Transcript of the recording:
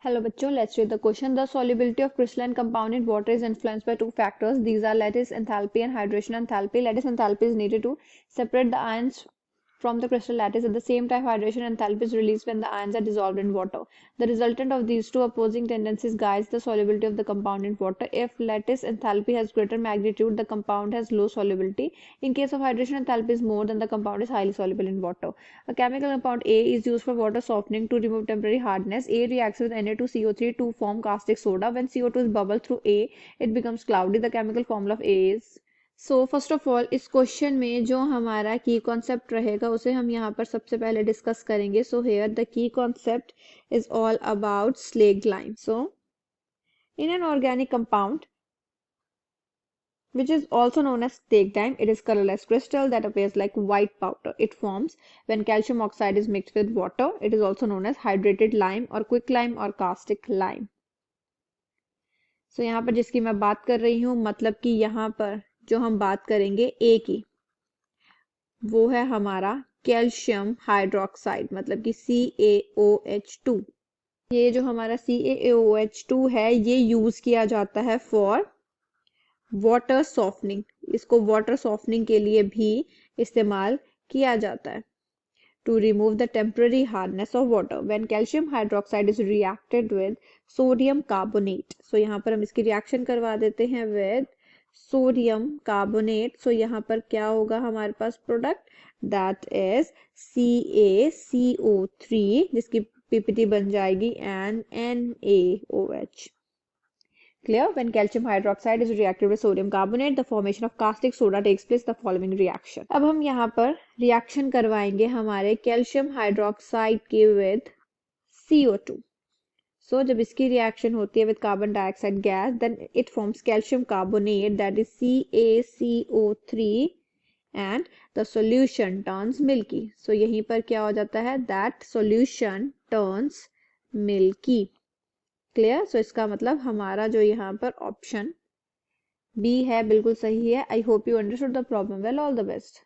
Hello बच्चों, let's read the question. The solubility of crystalline compound in water is influenced by two factors. These are lattice enthalpy and hydration enthalpy. Lattice enthalpy is needed to separate the ions from the crystal lattice. At the same time, hydration enthalpy is released when the ions are dissolved in water. The resultant of these two opposing tendencies guides the solubility of the compound in water. If lattice enthalpy has greater magnitude, the compound has low solubility. In case of hydration, enthalpy is more, then the compound is highly soluble in water. A chemical compound A is used for water softening to remove temporary hardness. A reacts with Na2CO3 to form caustic soda. When CO2 is bubbled through A, it becomes cloudy. The chemical formula of A is first of all इस question में जो हमारा की concept रहेगा उसे हम यहाँ पर सबसे पहले डिस्कस करेंगे. So here the key concept is all about slaked lime. So in an organic compound which is also known as slaked lime. It is colorless crystal that appears like white powder. It forms when calcium oxide is mixed with water. It is also known as hydrated lime or quicklime or caustic lime. So यहाँ पर जिसकी मैं बात कर रही हूँ, मतलब कि यहाँ पर जो हम बात करेंगे ए की, वो है हमारा कैल्शियम हाइड्रोक्साइड, मतलब कि CaOH2. ये जो हमारा CaOH2 है, ये यूज किया जाता है फॉर वाटर सॉफ्टनिंग. इसको वाटर सॉफ्टनिंग के लिए भी इस्तेमाल किया जाता है. To remove the temporary hardness of water when calcium hydroxide is reacted with sodium carbonate. So यहाँ पर हम इसकी रिएक्शन करवा देते हैं with sodium carbonate. So यहाँ पर क्या होगा हमारे पास प्रोडक्ट, that is CaCO3 जिसकी पीपीटी बन जाएगी NaOH. Clear? When calcium hydroxide is reacted with sodium carbonate, the formation of caustic soda takes place. The following reaction. अब हम यहाँ पर रिएक्शन करवाएंगे हमारे कैल्शियम हाइड्रोक्साइड के with CO2. So जब इसकी रिएक्शन होती है with carbon dioxide gas, then it forms calcium carbonate, that is CaCO3, and the solution turns milky. So यहीं पर क्या हो जाता है, that solution turns milky. Clear? So इसका मतलब हमारा जो यहाँ पर ऑप्शन बी है बिल्कुल सही है. I hope you understood the problem well. All the best.